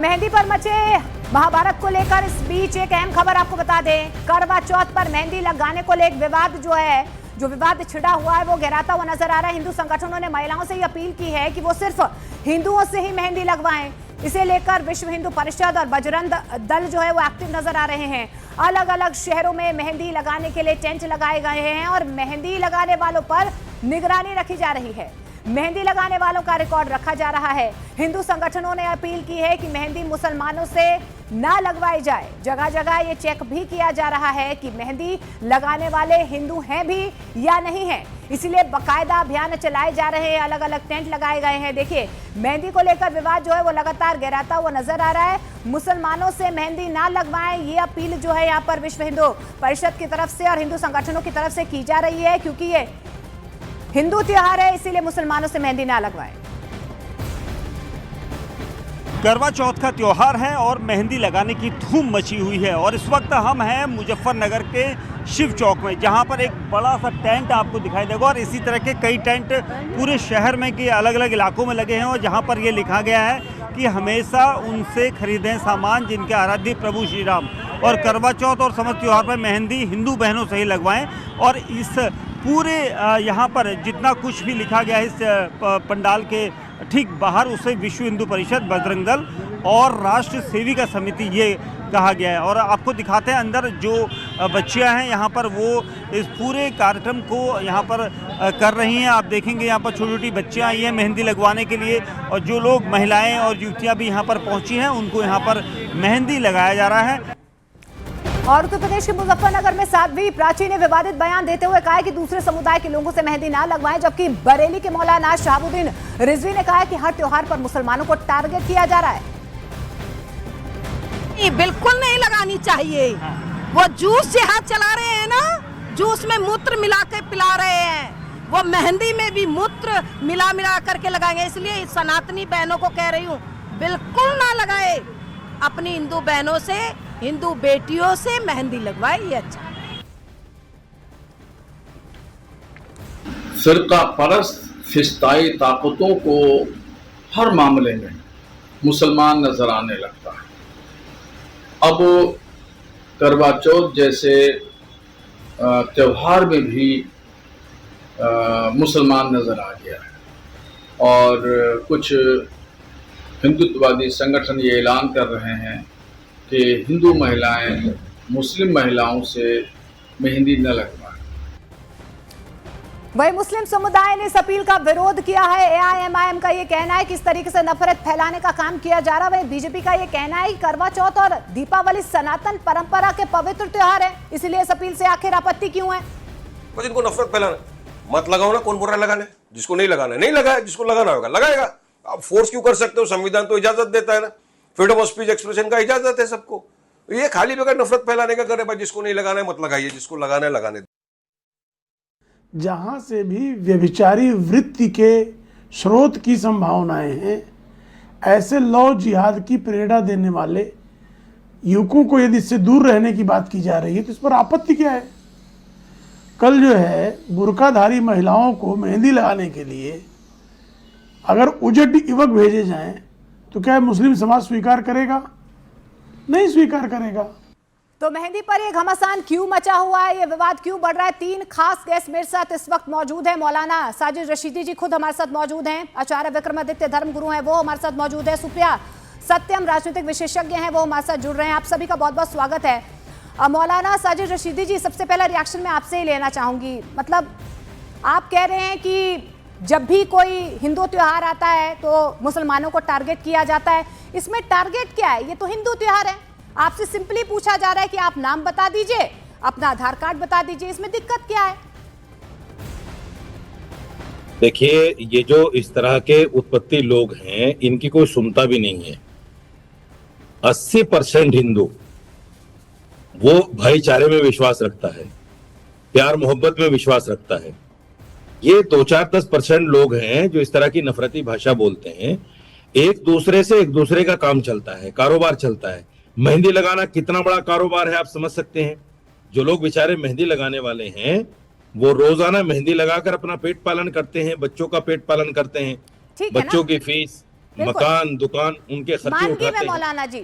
मेहंदी पर मचे महाभारत को लेकर इस बीच एक अहम खबर आपको बता दें। करवा चौथ पर मेहंदी लगाने को लेकर विवाद जो विवाद छिड़ा हुआ है वो गहराता हुआ नजर आ रहा है। हिंदू संगठनों ने महिलाओं से ये अपील की है कि वो सिर्फ हिंदुओं से ही मेहंदी लगवाएं। इसे लेकर विश्व हिंदू परिषद और बजरंग दल जो है वो एक्टिव नजर आ रहे हैं। अलग अलग शहरों में मेहंदी लगाने के लिए टेंट लगाए गए हैं और मेहंदी लगाने वालों पर निगरानी रखी जा रही है। मेहंदी लगाने वालों का रिकॉर्ड रखा जा रहा है। हिंदू संगठनों ने अपील की है कि मेहंदी मुसलमानों से ना लगवाई जाए। जगह जगह ये चेक भी किया जा रहा है कि मेहंदी लगाने वाले हिंदू हैं भी या नहीं हैं। इसीलिए बाकायदा अभियान चलाए जा रहे हैं, अलग अलग टेंट लगाए गए हैं। देखिए, मेहंदी को लेकर विवाद जो है वो लगातार गहराता हुआ नजर आ रहा है। मुसलमानों से मेहंदी ना लगवाएं, ये अपील जो है यहाँ पर विश्व हिंदू परिषद की तरफ से और हिंदू संगठनों की तरफ से की जा रही है, क्योंकि ये हिंदू त्योहार है, इसीलिए मुसलमानों से मेहंदी ना लगवाएं। करवा चौथ का त्योहार है और मेहंदी लगाने की धूम मची हुई है। और इस वक्त हम हैं मुजफ्फरनगर के शिव चौक में, जहां पर एक बड़ा सा टेंट आपको दिखाई देगा और इसी तरह के कई टेंट पूरे शहर में के अलग अलग इलाकों में लगे हैं। और जहां पर ये लिखा गया है कि हमेशा उनसे खरीदें सामान जिनके आराध्य प्रभु श्री राम, और करवा चौथ और समस्त त्योहार पर मेहंदी हिंदू बहनों से ही लगवाएं। और इस पूरे यहाँ पर जितना कुछ भी लिखा गया है इस पंडाल के ठीक बाहर, उसे विश्व हिंदू परिषद, बजरंग दल और राष्ट्र सेविका समिति ये कहा गया है। और आपको दिखाते हैं अंदर जो बच्चियां हैं यहाँ पर, वो इस पूरे कार्यक्रम को यहाँ पर कर रही हैं। आप देखेंगे यहाँ पर छोटी छोटी बच्चियां आई हैं मेहंदी लगवाने के लिए, और जो लोग महिलाएं और युवतियाँ भी यहाँ पर पहुँची हैं उनको यहाँ पर मेहंदी लगाया जा रहा है। और उत्तर प्रदेश के मुजफ्फरनगर में साध्वी प्राची ने विवादित बयान देते हुए कहा कि दूसरे समुदाय के लोगों से मेहंदी ना लगवाएं, जबकि बरेली के मौलाना शहाबुद्दीन रिजवी ने कहा कि हर त्योहार पर मुसलमानों को टारगेट किया जा रहा है। बिल्कुल नहीं लगानी चाहिए। वो जूस जिहाद चला रहे हैं ना, जूस में मूत्र मिला के पिला रहे हैं, वो मेहंदी में भी मूत्र मिला करके लगाएंगे। इसलिए सनातनी बहनों को कह रही हूँ, बिल्कुल ना लगाए। अपनी हिंदू बहनों से, हिंदू बेटियों से मेहंदी लगवाए, ये अच्छा। फिरका परस्त फिस्ताई ताकतों को हर मामले में मुसलमान नजर आने लगता है। अब करवा चौथ जैसे त्योहार में भी मुसलमान नजर आ गया है। और कुछ हिंदुत्ववादी संगठन ये ऐलान कर रहे हैं कि हिंदू महिलाएं मुस्लिम महिलाओं से मेहंदी न लगवाएं। वही मुस्लिम समुदाय ने इस अपील का विरोध किया है। एआईएमआईएम का ये कहना है कि इस तरीके से नफरत फैलाने का काम किया जा रहा है। वही बीजेपी का ये कहना है कि करवा चौथ और दीपावली सनातन परंपरा के पवित्र त्योहार है, इसलिए इस अपील से आखिर आपत्ति क्यों है? जिनको नफरत फैलाना मत लगाओ ना, कौन बोल रहा है लगाने? जिसको नहीं लगाना नहीं लगाए, जिसको लगाना होगा लगाएगा। आप फोर्स क्यों कर सकते हो? संविधान तो इजाजत देता है ना, फ्रीडम ऑफ स्पीच एक्सप्रेशन का इजाजत है सबको। ये खाली बगैर नफरत फैलाने का करे, भाई जिसको नहीं लगाना है मत लगाइए, जिसको लगाना है लगाने। जहां से भी व्यभिचारी वृत्ति के स्रोत की संभावनाएं हैं, ऐसे लौ जिहाद की प्रेरणा देने वाले युवकों को यदि इससे दूर रहने की बात की जा रही है तो इस पर आपत्ति क्या है? कल जो है बुर्काधारी महिलाओं को मेहंदी लगाने के लिए अगर उजड़ युवक भेजे जाएं तो क्या मुस्लिम समाज स्वीकार करेगा? नहीं स्वीकार करेगा। तो मेहंदी पर ये घमासान क्यों मचा हुआ है, ये विवाद क्यों बढ़ रहा है? तीन खास गेस्ट मेरे साथ इस वक्त मौजूद हैं। मौलाना साजिद रशीदी जी खुद हमारे साथ मौजूद हैं, आचार्य विक्रमादित्य धर्मगुरु हैं, वो हमारे साथ मौजूद है, सुप्रिया सत्यम राजनीतिक विशेषज्ञ हैं, वो हमारे साथ जुड़ रहे हैं। आप सभी का बहुत बहुत स्वागत है। मौलाना साजिद रशीदी जी, सबसे पहला रिएक्शन मैं आपसे ही लेना चाहूंगी। मतलब आप कह रहे हैं कि जब भी कोई हिंदू त्योहार आता है तो मुसलमानों को टारगेट किया जाता है, इसमें टारगेट क्या है? ये तो हिंदू त्योहार है। आपसे सिंपली पूछा जा रहा है कि आप नाम बता दीजिए, अपना आधार कार्ड बता दीजिए, इसमें दिक्कत क्या है? देखिए, ये जो इस तरह के उत्पत्ति लोग हैं, इनकी कोई सुनता भी नहीं है। 80% हिंदू वो भाईचारे में विश्वास रखता है, प्यार मोहब्बत में विश्वास रखता है। ये 2-4-10% लोग हैं जो इस तरह की नफरती भाषा बोलते हैं। एक दूसरे से एक दूसरे का काम चलता है, कारोबार चलता है। मेहंदी लगाना कितना बड़ा कारोबार है आप समझ सकते हैं। जो लोग बेचारे मेहंदी लगाने वाले हैं वो रोजाना मेहंदी लगाकर अपना पेट पालन करते हैं, बच्चों का पेट पालन करते हैं, बच्चों की फीस, बिल्कुल। मकान दुकान उनके खर्चे मानगी उठाते में हैं। मौलाना जी,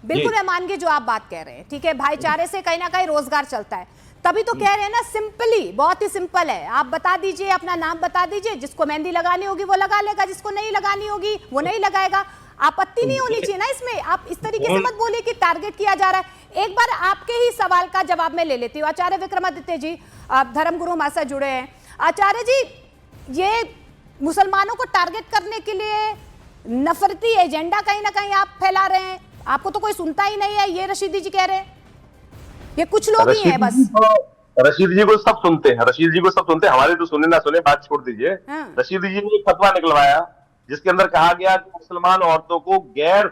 बिल्कुल जी। मैं मानगी जो आप बात कह रहे हैं, ठीक है, भाईचारे से कहीं ना कहीं रोजगार चलता है, तभी तो कह रहे हैं ना, सिंपली, बहुत ही सिंपल है। आप बता दीजिए, अपना नाम बता दीजिए, जिसको मेहंदी लगानी होगी वो लगा लेगा, जिसको नहीं लगानी होगी वो नहीं लगाएगा। आपत्ति नहीं होनी चाहिए ना इसमें। आप इस तरीके से मत बोलिए कि टारगेट किया जा रहा है। एक बार आपके ही सवाल का जवाब मैं ले लेती हूँ। आचार्य विक्रमादित्य जी, आप धर्मगुरु हमारे साथ जुड़े हैं। आचार्य जी, ये मुसलमानों को टारगेट करने के लिए नफरती एजेंडा कहीं ना कहीं आप फैला रहे हैं, आपको तो कोई सुनता ही नहीं है, ये रशीदी जी कह रहे हैं। ये कुछ लोग ही हैं बस। रशीद जी को सब सुनते हैं, रशीद जी को सब सुनते हैं, हमारे तो सुने ना सुने बात छोड़ दीजिए। हाँ। रशीद जी ने एक फतवा निकलवाया जिसके अंदर कहा गया कि मुसलमान औरतों को गैर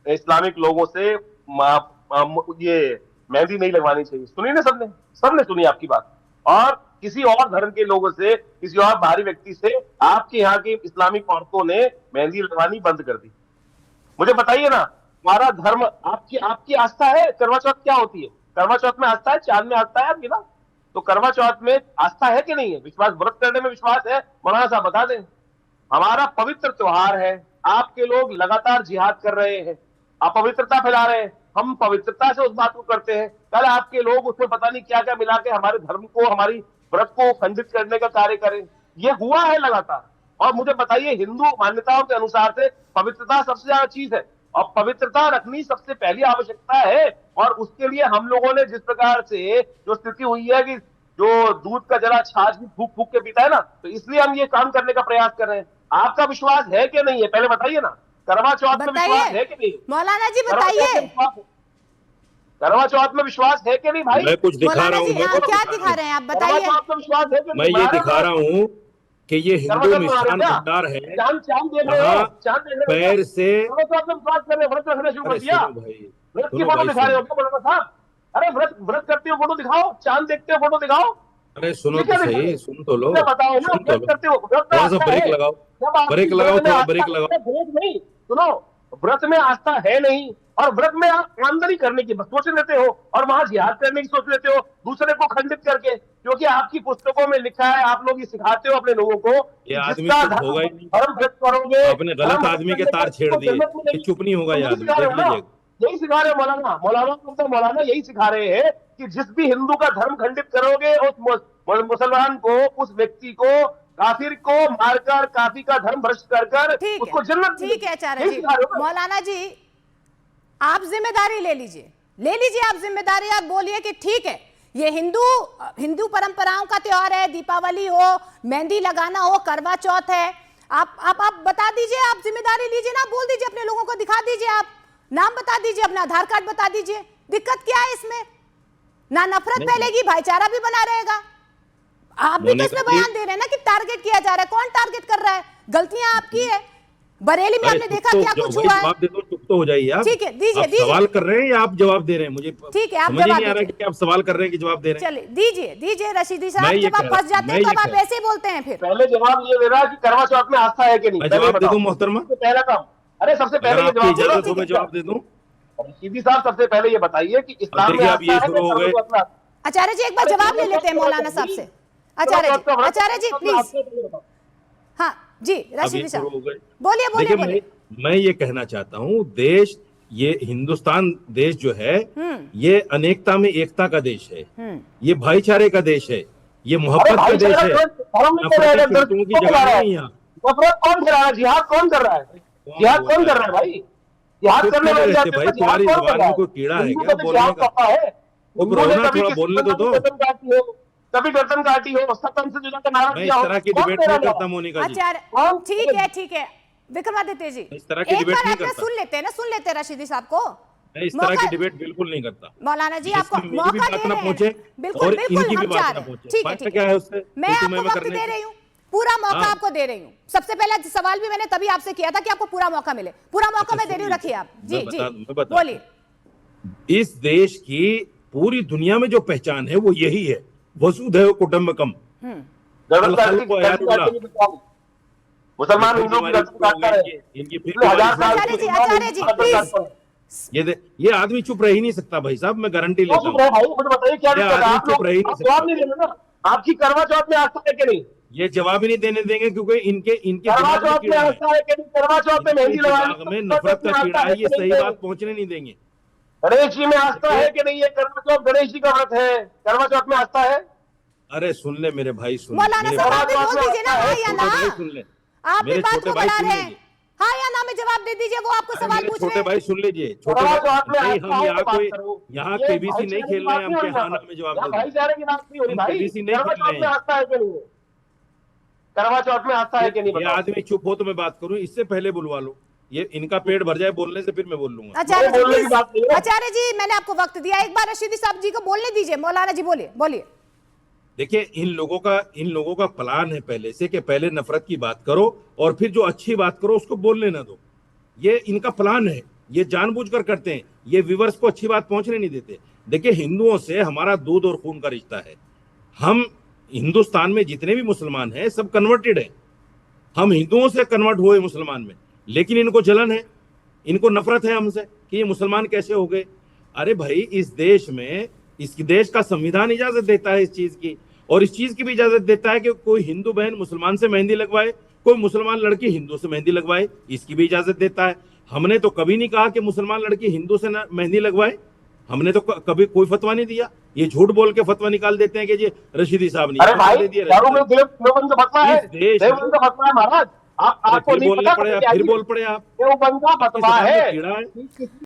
इस्लामिक लोगों से ये मेहंदी नहीं लगवानी चाहिए। सुनी ना सबने सुनी आपकी बात। और किसी और धर्म के लोगों से, किसी और बाहरी व्यक्ति से आपके यहाँ की इस्लामिक औरतों ने मेहंदी लगवानी बंद कर दी। मुझे बताइए ना, हमारा धर्म, आपकी आस्था है। करवा चौथ क्या होती है? करवा चौथ में आस्था है, चांद में आस्था है आपकी ना? तो करवा चौथ में आस्था है कि नहीं है? विश्वास, व्रत करने में विश्वास है? मौलाना साहब बता दें। हमारा पवित्र त्योहार है, आपके लोग लगातार जिहाद कर रहे हैं, अपवित्रता फैला रहे हैं, हम पवित्रता से उस बात को करते हैं। कल आपके लोग उसमें पता नहीं क्या क्या मिला के हमारे धर्म को, हमारी व्रत को खंडित करने का कार्य करें। ये हुआ है लगातार। और मुझे बताइए, हिंदू मान्यताओं के अनुसार से पवित्रता सबसे ज्यादा चीज है और पवित्रता रखनी सबसे पहली आवश्यकता है। और उसके लिए हम लोगों ने जिस प्रकार से जो स्थिति हुई है कि जो दूध का जरा छाछ भी फूक फूक के पीता है ना, तो इसलिए हम ये काम करने का प्रयास कर रहे हैं। आपका विश्वास है कि नहीं है, पहले बताइए ना। करवा चौथ में विश्वास है कि नहीं? मौलाना जी बताइए, करवा चौथ में विश्वास है कि नहीं भाई? मैं कुछ दिखा रहा हूँ, हाँ, क्या दिखा रहे हैं आप बताइए। करवा चौथ में विश्वास है कि मैं ये दिखा रहा हूँ कि ये हिंदू मिष्ठान भंडार है, चांद देख रहे हो, चांद देख रहे हो, पैर से। करवा चौथ में विश्वास कर रहे हो, व्रत रखना शुरू कर अरे दिया। सुनो भाई, व्रत की सुनो फोटो भाई, दिखा रहे हो सुनो। क्या मौलाना साहब? अरे व्रत करते हो फोटो दिखाओ, चांद देखते हो फोटो दिखाओ। अरे सुनो तो सही, सुन तो लो, बताओ ना, सुन तो व्रत लो। करते हो, व्रत में थोड़ा सा आस्था ब्रेक है। लगाओ, जब आपकी ब्रेक लगाओ, व्रत में थोड़ा आस्था ब्रेक है, लगाओ। ब्रेक नहीं, सुनो, व्रत में आस्था है नहीं और व्रत में आप आमदनी करने की सोच लेते हो और वहां जिहाद करने की सोच लेते हो, दूसरे को खंडित करके। क्योंकि आपकी पुस्तकों में लिखा है, आप लोग ये सिखाते हो अपने लोगों को, ये आदमी जिसका चुप होगा ही नहीं। धर्म व्रत करोगे, आपने गलत आदमी के तार छेड़ दिए, ये चुप नहीं होगा ये आदमी, देख लीजिए। यही सिखा रहे हो मौलाना यही सिखा रहे हैं कि जिस भी हिंदू का धर्म खंडित करोगे, उस मुसलमान को, उस व्यक्ति को, काफिर को मारकर, काफी का धर्म भ्रष्ट कर ठीक उसको है, जन्नत ठीक है आचार्य यही जी। सिखा रहे हो ना? मौलाना जी, आप जिम्मेदारी ले लीजिए आप जिम्मेदारी। आप बोलिए कि ठीक है, ये हिंदू परंपराओं का त्योहार है, दीपावली हो, मेहंदी लगाना हो, करवा चौथ है, आप बता दीजिए, आप जिम्मेदारी लीजिए ना, बोल दीजिए, अपने लोगों को दिखा दीजिए, आप नाम बता दीजिए, अपना आधार कार्ड बता दीजिए। दिक्कत क्या है इसमें? ना नफरत फैलेगी, भाईचारा भी बना रहेगा। आप भी तो इसमें बयान दे रहे हैं ना कि टारगेट किया जा रहा है। कौन टारगेट कर रहा है? गलतियां आपकी है। बरेली में हमने देखा क्या कुछ हुआ है। जवाब दे दो, चुप तो हो जाइए आप। ठीक है, दीजिए, आप दीजिए। सवाल कर रहे हैं या आप जवाब दे रहे हैं? मुझे ठीक है, आप समझ ही जवाब नहीं आ रहा दीजिए। कि आप सवाल कर रहे हैं कि जवाब दे रहे हैं। चलिए दीजिए रशीदी मैं साहब, ये जब आप कह रहा- फंस जाते मैं हैं ये तब आप कह रहा- ऐसे ही बोलते हैं फिर। पहले जवाब ये दे रहा है कि करवा चौथ में आस्था है कि नहीं, मैं पहले जवाब दे बताओ। दूं मोहतरमा? सबसे पहला काम, अरे सबसे अगर पहले ये आपकी जवाब इजाजत हो दो मैं जवाब दे दूं। सीधी साहब, सबसे पहले ये बताइए कि इस्लाम में देखिए, आप ये आस्था है शुरू हो कि गए। करवा चौथ में आस्था? आचार्य जी एक बार जवाब ले लेते हैं मौलाना साहब से। आचार्य जी प्लीज। हाँ जी, अब रशीदी ये शुरू साहब हो गए। बोलिए देखिए, मैं ये कहना चाहता हूँ, देश, ये हिंदुस्तान देश जो है, ये अनेकता में एकता का देश है, ये भाईचारे का देश है, ये मोहब्बत का देश है। नफरती फिरतुओं की जगह नहीं यहाँ। नफरत कौन फैला रहा है? जिहाद कौन कर रहा है? जिहाद कौन कर रहा है भाई? जिहाद चुप करने क्यों वाले रहते जाते भाई? हैं, तुम्हारी जिहाद कौन कर जबान रहा में है? कोई कीड़ा है हिंदू क्या को तो बोलने जिहाद का? पता है। वो हिंदू ने रोना कभी थोड़ा किसी बोलने तो दो। गर्दन काटी हो, कभी गर्दन काटी हो, सतन से जुदा का नारा मैं दिया इस हो, तरह की कौन डिबेट तेरा नहीं लड़ा? करता मोनिका जी। आचार्य ठीक है विक्रमादित्य जी, इस तरह की एक डिबेट बार नहीं आपने करता। सुन लेते हैं रशीदी साहब को। मैं इस तरह की डिबेट बिल्कुल नहीं करता। मौलाना जी जिससे आपको मेरी भी मौका बात दे ना रहे पहुंचे हैं। बिल्कुल और बिल्कुल इनकी भी हम बात चाह ना रहे हैं। पहुंचे। ठीक है, फायदा ठीक क्या है, है उससे? मैं तो आपको मैं वक्त करने दे का। रही हूँ, पूरा मौका हाँ। आपको दे रही हूँ। सबसे पहला सवाल भी मैंने तभी आपसे किया था कि आपको पूरा मौका मिले। पूरा मौका मैं दे रही हूँ, रखिए आप। जी जी मैं बता बोलिए। इस देश की पूरी दुनिया में जो पहचान है वो यही है, वसुधैव कुटुंबकम। गर्दन काटने की- अल्लाह को गर्दन काटने की बताओ। मुसलमान हिंदू की गर्दन काटता है। इनकी फिर पिछले 1000 साल आचार्य जी, से आचार्य जी, गर्दन प्लीज। काटता है। ये आदमी चुप रह ही नहीं सकता भाई साहब, मैं गारंटी क्यों लेता चुप हूँ। रहे भाई? मुझे बताइए क्या ये दिक्कत है? आदमी आप चुप लोग रह ही नहीं आप जवाब सकता। नहीं दे रहे ना। आपकी करवा चौथ में आस्था है कि नहीं? ये जवाब ही नहीं देने देंगे क्योंकि इनके इनके करवा दिमाग में चौथ में कीड़ा है। आस्था है कि नहीं? करवा चौथ में मेहंदी इनके लगाने दिमाग में नफरत का कीड़ा है, ये सही बात पहुंचने नहीं देंगे। गणेश जी में आस्था है कि नहीं? ये करवा चौथ गणेश जी का व्रत है, करवा चौथ में आस्था है? अरे सुन ले मेरे भाई, सुन ले मौलाना मेरे साहब भाई, आप भी बोल दीजिए ना हाँ या ना। छोटे भाई सुन ले, आप भी मेरे बात छोटे को भाई बढ़ा सुन रहे हैं, लीजिए। हाँ या ना में जवाब दे दीजिए, वो आपको अरे सवाल मेरे पूछ छोटे रहे हैं। भाई सुन लीजिए, छोटे करवा भाई चौथ में भाई, आस्था हम है यहाँ तो बात कोई करो। यहाँ ये केबीसी नहीं भाईचारे की खेल रहे बात हैं, हम नहीं हो क्या रही हाँ यहाँ ना में जवाब पर। दे देंगे। भाईचारे की बात नहीं हो रही हम भाई। केबीसी नहीं करवा खेल चौथ रहे में हैं। आस्था है कि नहीं है? करवा चौथ में आस्था है कि नहीं ये बताओ? आदमी चुप हो तो मैं बात करूं, इससे पहले बुलवा लो, ये इनका पेट भर जाए बोलने से, फिर मैं बोल लूंगा। आचार्य जी बोलने की please, बात नहीं है। आचार्य जी मैंने आपको वक्त दिया, एक बार रशीदी साहब जी को बोलने दीजिए। मौलाना जी बोलिए बोलिए। देखिए इन लोगों का प्लान है पहले से कि पहले नफरत की बात करो और फिर जो अच्छी बात करो उसको बोलने ना दो। ये इनका प्लान है, ये जानबूझकर करते हैं, ये व्यूअर्स को अच्छी बात पहुंचने नहीं देते। देखिए हिंदुओं से हमारा दूध और खून का रिश्ता है। हम हिंदुस्तान में जितने भी मुसलमान हैं सब कन्वर्टेड हैं, हम हिंदुओं से कन्वर्ट हुए मुसलमान में, लेकिन इनको जलन है, इनको नफरत है हमसे कि ये मुसलमान कैसे हो गए। अरे भाई इस देश में, इस देश का संविधान इजाजत देता है इस चीज की, और इस चीज की भी इजाजत देता है कि कोई हिंदू बहन मुसलमान से मेहंदी लगवाए, कोई मुसलमान लड़की हिंदू से मेहंदी लगवाए, इसकी भी इजाजत देता है। हमने तो कभी नहीं कहा कि मुसलमान लड़की हिंदू से मेहंदी लगवाए, हमने तो कभी कोई फतवा नहीं दिया। ये झूठ बोल के फतवा निकाल देते हैं कि ये रशीदी साहब ने अरे भाई दे दिया। चारों में देवबंद फतवा है, इस देश देवबंद फतवा है महाराज। आपको फिर नहीं बोलने पता? पड़े आप, फिर बोल पड़े आप, देवबंद का इस फतवा बात में है। कीड़ा है।